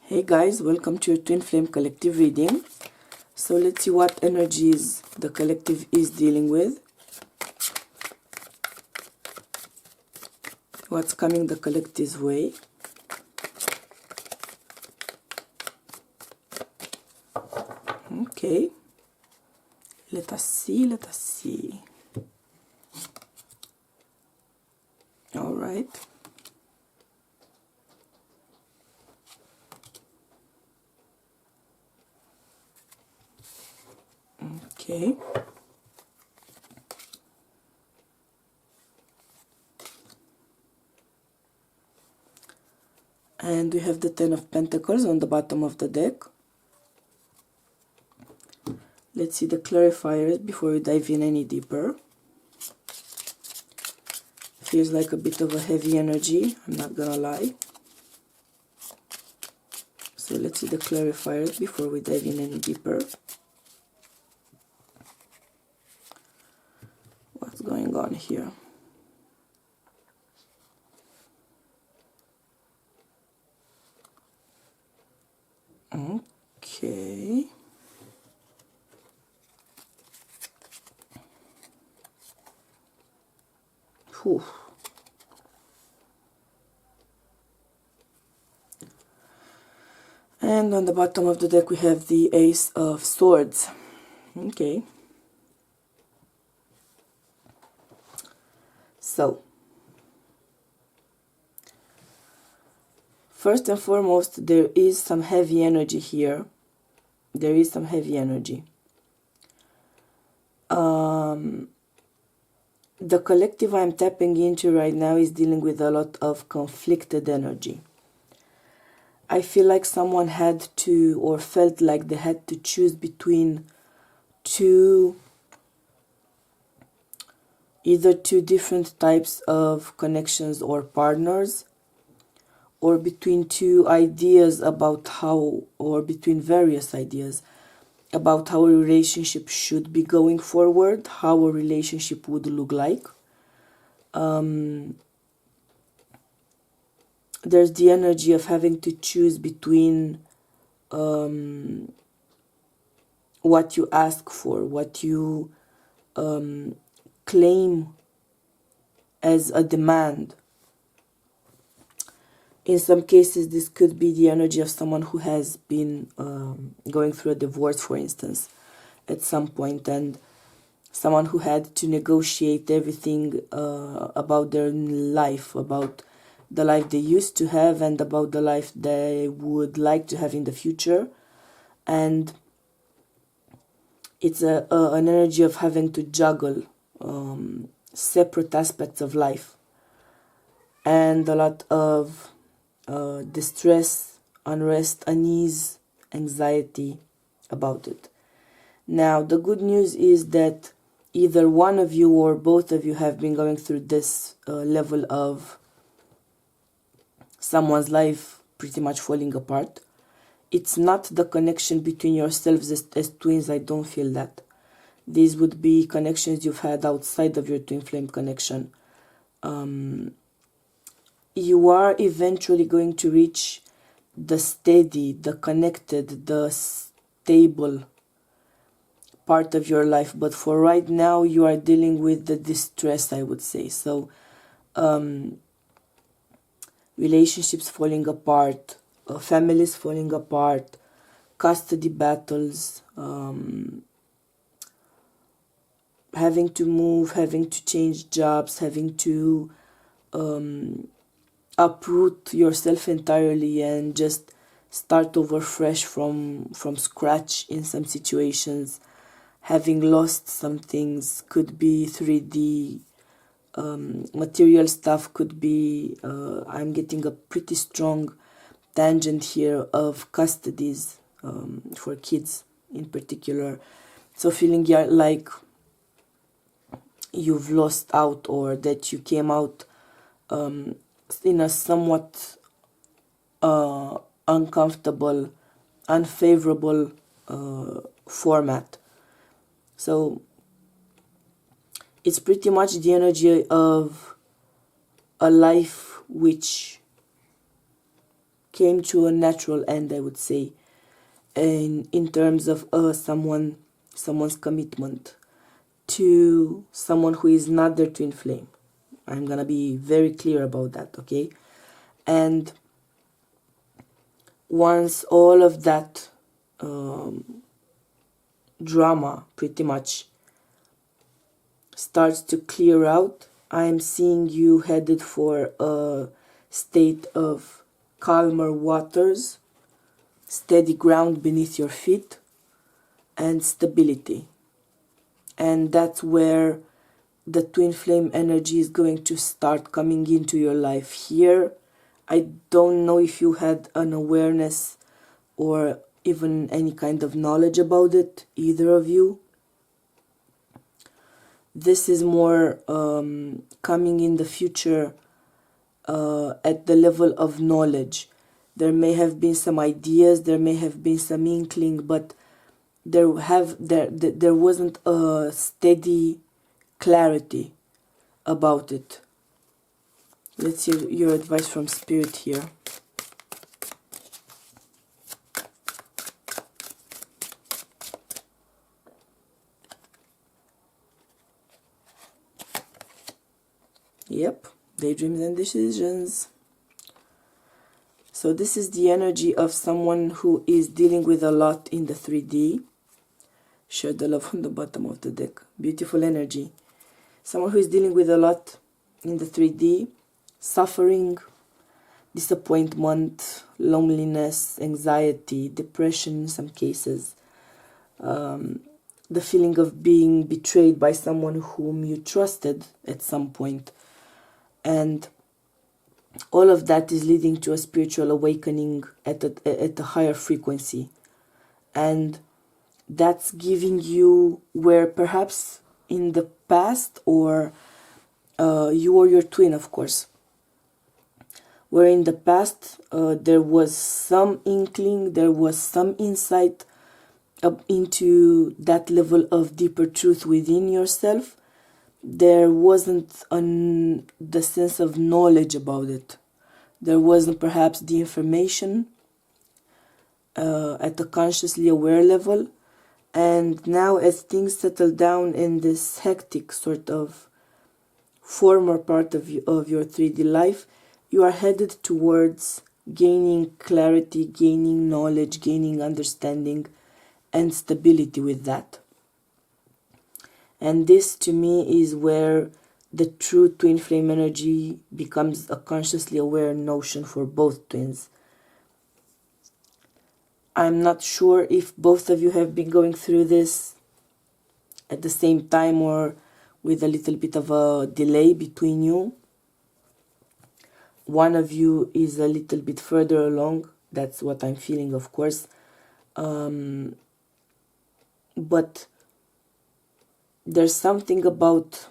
Hey guys, welcome to your Twin Flame Collective reading. So let's see what energies the collective is dealing with. What's coming the collective's way. Okay. Let us see. All right. Okay. And we have the Ten of Pentacles on the bottom of the deck. Let's see the clarifiers before we dive in any deeper. Feels like a bit of a heavy energy, I'm not gonna lie. So let's see the clarifiers before we dive in any deeper. What's going on here? Okay. Whew. And on the bottom of the deck we have the Ace of Swords. Okay. So, first and foremost, there is some heavy energy here. There is some heavy energy. The collective I'm tapping into right now is dealing with a lot of conflicted energy. I feel like someone had to, or felt like they had to choose between either two different types of connections or partners, or between two ideas about how, or between various ideas about how a relationship should be going forward, how a relationship would look like. There's the energy of having to choose between what you ask for, what you claim as a demand. In some cases, this could be the energy of someone who has been going through a divorce, for instance, at some point, and someone who had to negotiate everything about their life, about the life they used to have and about the life they would like to have in the future. And it's an energy of having to juggle separate aspects of life, and a lot of distress, unrest, unease, anxiety about it. Now, the good news is that either one of you or both of you have been going through this level of someone's life pretty much falling apart. It's not the connection between yourselves as twins, I don't feel that. These would be connections you've had outside of your twin flame connection. You are eventually going to reach the steady, the connected, the stable part of your life, but for right now you are dealing with the distress, I would say. So relationships falling apart, families falling apart, custody battles, having to move, having to change jobs, having to uproot yourself entirely and just start over fresh from scratch in some situations. Having lost some things, could be 3D material stuff, could be I'm getting a pretty strong tangent here of custodies for kids in particular. So feeling like you've lost out, or that you came out in a somewhat uncomfortable, unfavorable format. So it's pretty much the energy of a life which came to a natural end, I would say, in terms of someone's commitment to someone who is not their twin flame. I'm gonna be very clear about that, okay? And once all of that drama pretty much starts to clear out, I'm seeing you headed for a state of calmer waters, steady ground beneath your feet, and stability. And that's where the twin flame energy is going to start coming into your life. Here, I don't know if you had an awareness or even any kind of knowledge about it, either of you. This is more coming in the future at the level of knowledge. There may have been some ideas, there may have been some inkling, but there wasn't a steady clarity about it. Let's hear your advice from Spirit here. Yep, daydreams and decisions. So this is the energy of someone who is dealing with a lot in the 3D. Share the love on the bottom of the deck. Beautiful energy. Someone who is dealing with a lot in the 3D. Suffering, disappointment, loneliness, anxiety, depression in some cases. The feeling of being betrayed by someone whom you trusted at some point. And all of that is leading to a spiritual awakening at a higher frequency. And that's giving you where perhaps in the past, or you or your twin, of course, where in the past there was some inkling, there was some insight up into that level of deeper truth within yourself. There wasn't the sense of knowledge about it. There wasn't perhaps the information at a consciously aware level. And now as things settle down in this hectic sort of former part of your 3D life, you are headed towards gaining clarity, gaining knowledge, gaining understanding, and stability with that. And this, to me, is where the true twin flame energy becomes a consciously aware notion for both twins. I'm not sure if both of you have been going through this at the same time or with a little bit of a delay between you. One of you is a little bit further along. That's what I'm feeling, of course. But there's something about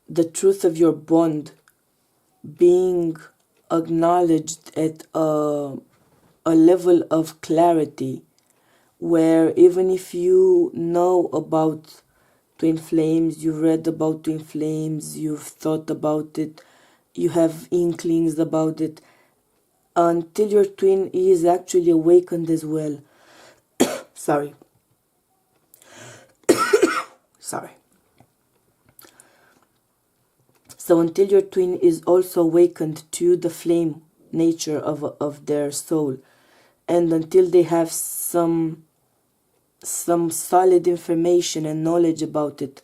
the truth of your bond being acknowledged at a level of clarity where even if you know about twin flames, you've read about twin flames, you've thought about it, you have inklings about it, until your twin is actually awakened as well. Sorry. So until your twin is also awakened to the flame nature of their soul, and until they have some solid information and knowledge about it,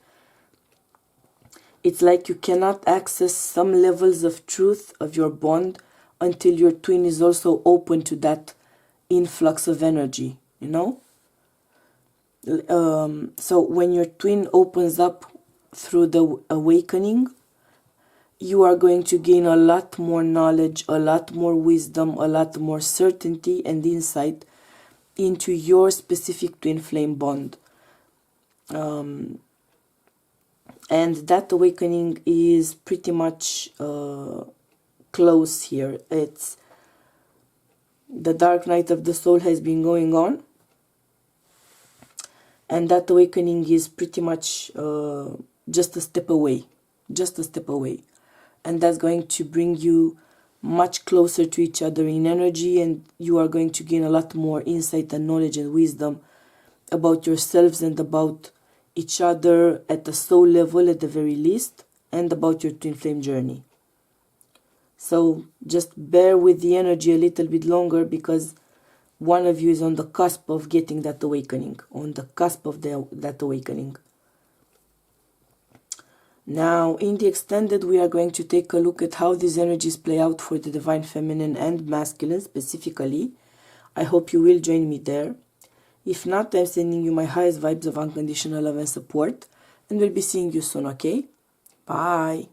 it's like you cannot access some levels of truth of your bond until your twin is also open to that influx of energy, you know? So when your twin opens up through the awakening, you are going to gain a lot more knowledge, a lot more wisdom, a lot more certainty and insight into your specific twin flame bond. And that awakening is pretty much close here. It's the dark night of the soul has been going on, and that awakening is pretty much just a step away, and that's going to bring you much closer to each other in energy, and you are going to gain a lot more insight and knowledge and wisdom about yourselves and about each other at the soul level at the very least, and about your twin flame journey. So just bear with the energy a little bit longer, because one of you is on the cusp of getting that awakening, on the cusp of that awakening. Now, in the extended, we are going to take a look at how these energies play out for the divine feminine and masculine specifically. I hope you will join me there. If not, I'm sending you my highest vibes of unconditional love and support, and we'll be seeing you soon, okay? Bye.